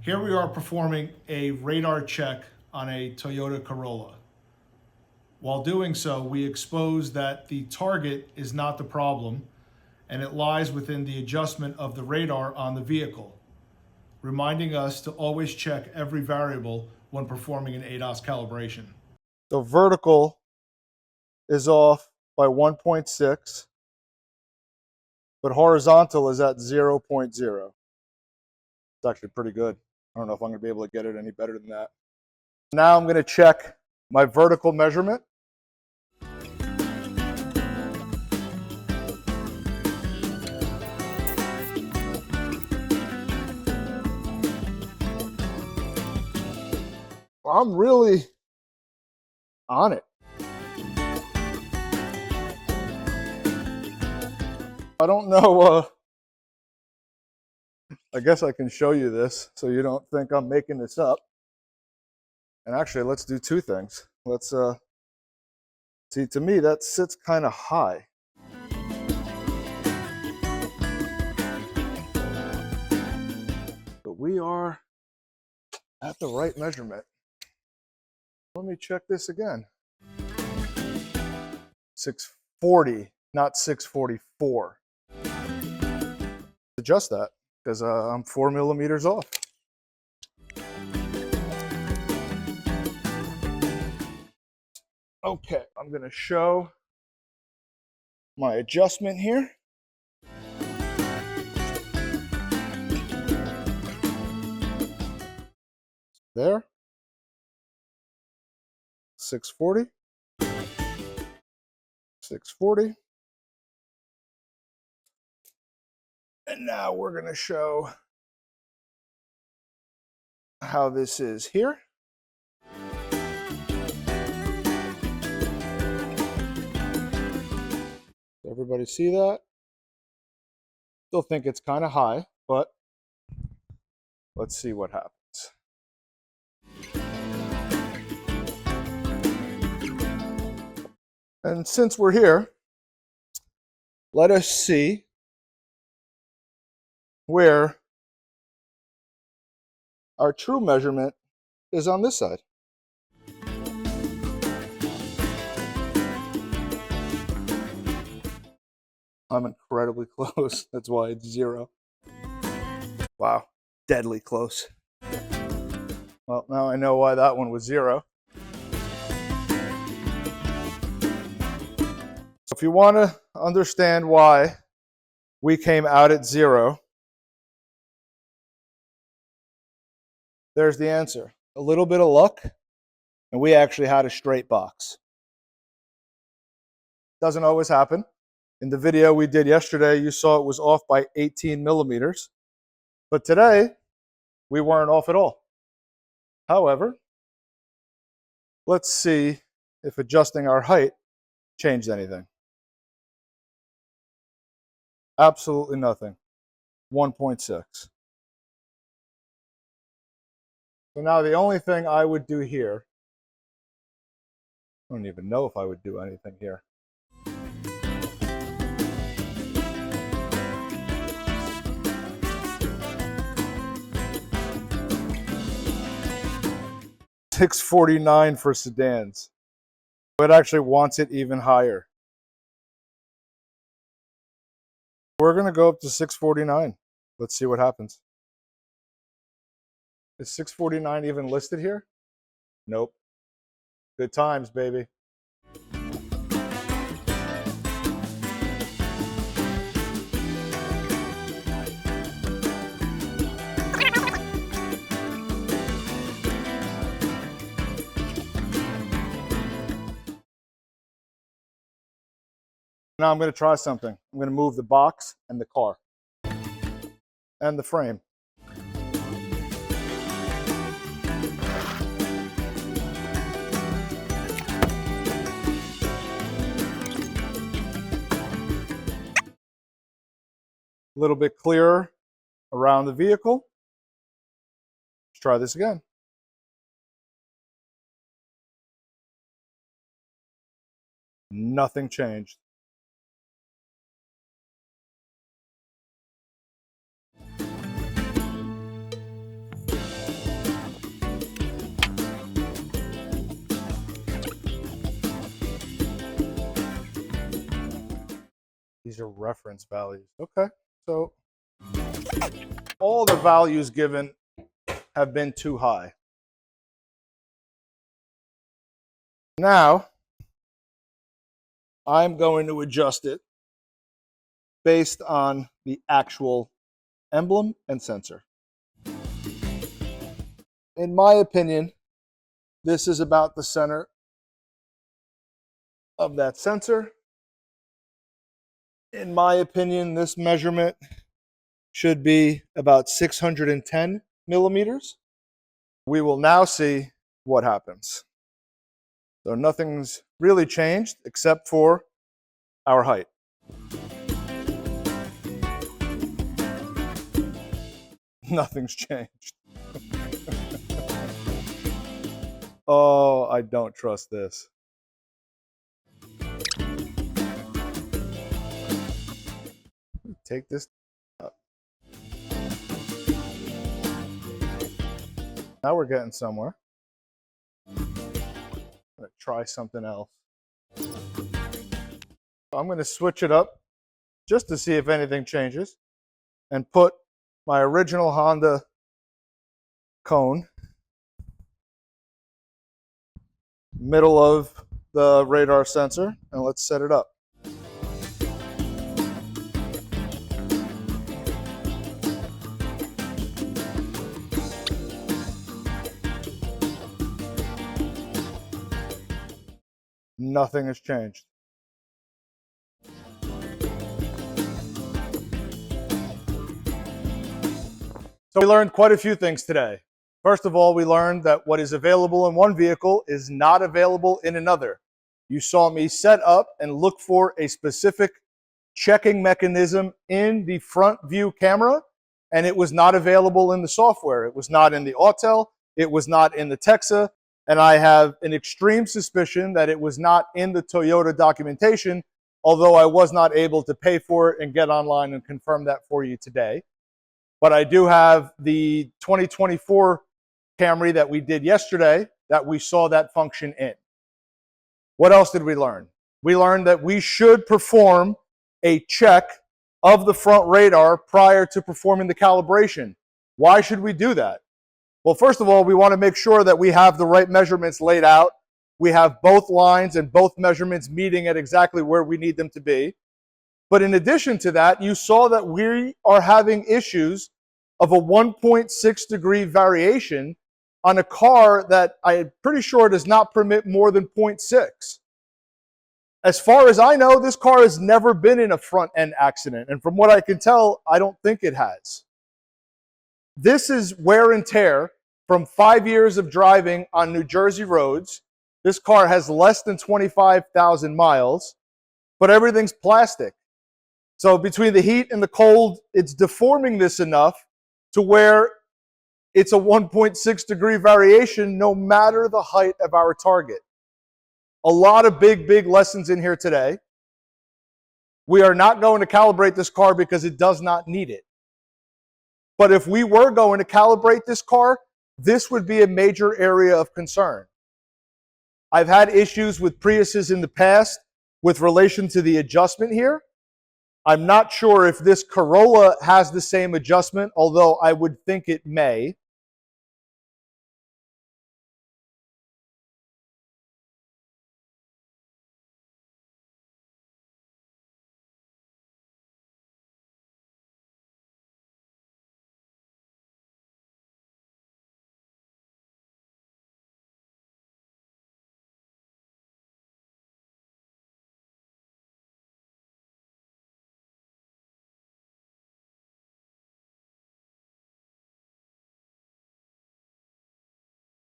Here we are performing a radar check on a Toyota Corolla. While doing so, we expose that the target is not the problem and it lies within the adjustment of the radar on the vehicle, reminding us to always check every variable when performing an ADAS calibration. So vertical is off by 1.6, but horizontal is at 0.0. It's actually pretty good. I don't know if I'm going to be able to get it any better than that. Now I'm going to check my vertical measurement. I'm really on it. I don't know, I guess I can show you this so you don't think I'm making this up. And actually, let's do two things. Let's see, to me, that sits kind of high. But we are at the right measurement. Let me check this again. 640, not 644. Adjust that because I'm 4 millimeters off. Okay, I'm going to show my adjustment here. There. 640. 640. And now we're going to show how this is here. Everybody see that? Still think it's kind of high, but let's see what happens. And since we're here, let us see where our true measurement is on this side. I'm incredibly close. That's why it's 0. Wow, deadly close. Well, now I know why that one was 0. If you want to understand why we came out at 0, there's the answer. A little bit of luck, and we actually had a straight box. Doesn't always happen. In the video we did yesterday, you saw it was off by 18 millimeters. But today, we weren't off at all. However, let's see if adjusting our height changed anything. Absolutely nothing. 1.6. So now the only thing I would do here, I don't even know if I would do anything here. $649 for sedans. It actually wants it even higher. We're going to go up to 649. Let's see what happens. Is 649 even listed here? Nope. Good times, baby. Now I'm going to try something. I'm going to move the box and the car and the frame. A little bit clearer around the vehicle. Let's try this again. Nothing changed. These are reference values. Okay, so all the values given have been too high. Now, I'm going to adjust it based on the actual emblem and sensor. In my opinion, this is about the center of that sensor. In my opinion, this measurement should be about 610 millimeters. We will now see what happens. So nothing's really changed except for our height. Nothing's changed. Oh, I don't trust this. Take this up. Now we're getting somewhere. I'm going to try something else. I'm going to switch it up just to see if anything changes and put my original Honda cone middle of the radar sensor, and let's set it up. Nothing has changed. So we learned quite a few things today. First of all, we learned that what is available in one vehicle is not available in another. You saw me set up and look for a specific checking mechanism in the front view camera, and it was not available in the software. It was not in the Autel, it was not in the Texa, and I have an extreme suspicion that it was not in the Toyota documentation, although I was not able to pay for it and get online and confirm that for you today. But I do have the 2024 Camry that we did yesterday that we saw that function in. What else did we learn? We learned that we should perform a check of the front radar prior to performing the calibration. Why should we do that? Well, first of all, we want to make sure that we have the right measurements laid out. We have both lines and both measurements meeting at exactly where we need them to be. But in addition to that, you saw that we are having issues of a 1.6 degree variation on a car that I'm pretty sure does not permit more than 0.6. As far as I know, this car has never been in a front end accident. And from what I can tell, I don't think it has. This is wear and tear from 5 years of driving on New Jersey roads. This car has less than 25,000 miles, but everything's plastic. So between the heat and the cold, it's deforming this enough to where it's a 1.6 degree variation no matter the height of our target. A lot of big lessons in here today. We are not going to calibrate this car because it does not need it. But if we were going to calibrate this car, this would be a major area of concern. I've had issues with Priuses in the past with relation to the adjustment here. I'm not sure if this Corolla has the same adjustment, although I would think it may.